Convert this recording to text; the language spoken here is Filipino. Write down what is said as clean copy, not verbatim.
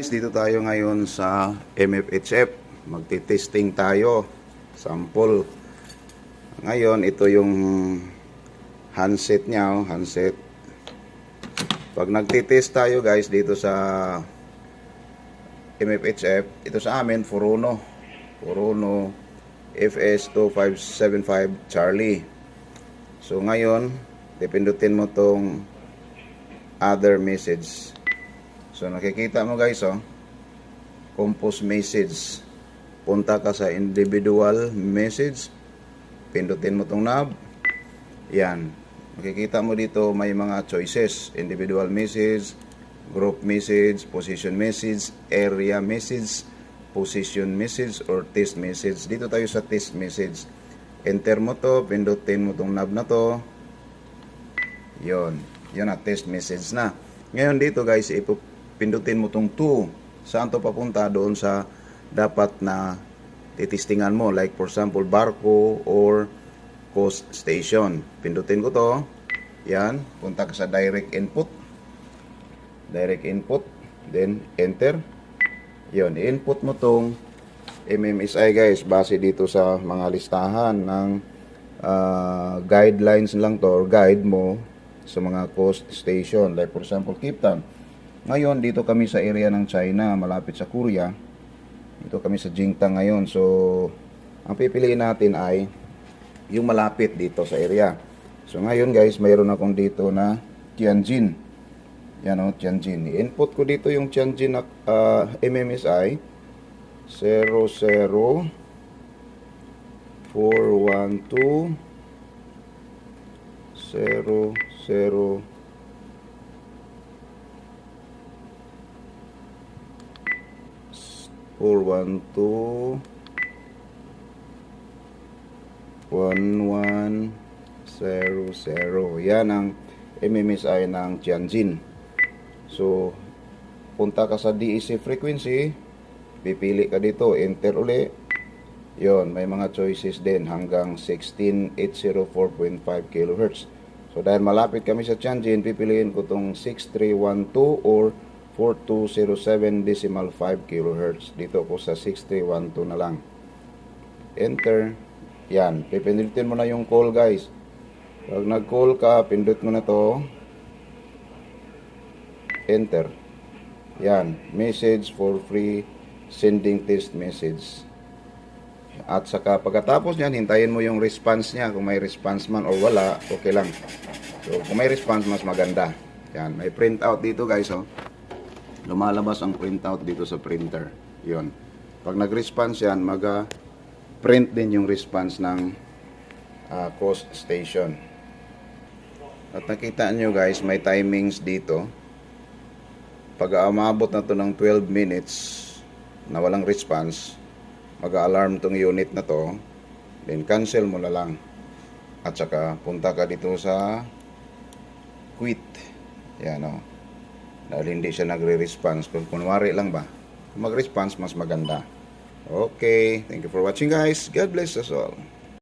Dito tayo ngayon sa MFHF. Magti-testing tayo. Sample. Ngayon, ito yung handset niya. Handset. Pag nagti-test tayo guys dito sa MFHF, ito sa amin, Furuno FS2575 Charlie. So ngayon, dipindutin mo tong other message. So nakikita mo guys, compose message. Punta ka sa individual message, pindutin mo tong knob. Yan. Makikita mo dito may mga choices: individual message, group message, position message, area message, position message, or test message. Dito tayo sa test message. Enter mo to, pindutin mo tong knob na to. Yon. Yun na, test message na. Ngayon dito guys, pindutin mo tong 2. Saan to papunta? Doon sa dapat na titistingan mo. Like for example, barko or coast station. Pindutin ko to. Yan. Punta ka sa direct input. Direct input. Then enter. Yun. I-input mo tong MMSI guys. Base dito sa mga listahan ng guidelines lang to, or guide mo sa mga coast station. Like for example, Cape Town. Ngayon, dito kami sa area ng China, malapit sa Korea. Dito kami sa Jingtang ngayon. So, ang pipiliin natin ay yung malapit dito sa area. So, ngayon guys, mayroon akong dito na Tianjin. Yan o, Tianjin. I-input ko dito yung Tianjin MMSI 00412 00 412 1100. Yan ang MMSI ng Tianjin. So, punta ka sa DEC frequency, pipili ka dito, enter uli. Yon, may mga choices din hanggang 16804.5 kHz. So, dahil malapit kami sa Tianjin, pipiliin ko tong 6312 or 4207.5 kHz. Dito ko sa 6312 na lang. Enter. Yan. Pipindutin mo na yung call guys. Pag nag-call ka, pindut mo na to. Enter. Yan. Message for free sending test message. At saka pagkatapos niyan, hintayin mo yung response niya. Kung may response man o wala, okay lang. So, kung may response, mas maganda. Yan. May printout dito guys, lumalabas ang printout dito sa printer. Yun. Pag nag-response yan, mag-print din yung response ng coast station. At nakita nyo guys, may timings dito. Pag umabot na to ng 12 minutes na walang response, mag-alarm tong unit na to. Then cancel mo na lang. At saka punta ka dito sa quit. Yan o. Dahil hindi siya nagre-response. Kung kunwari lang ba, mag-response mas maganda. Okay. Thank you for watching guys. God bless us all.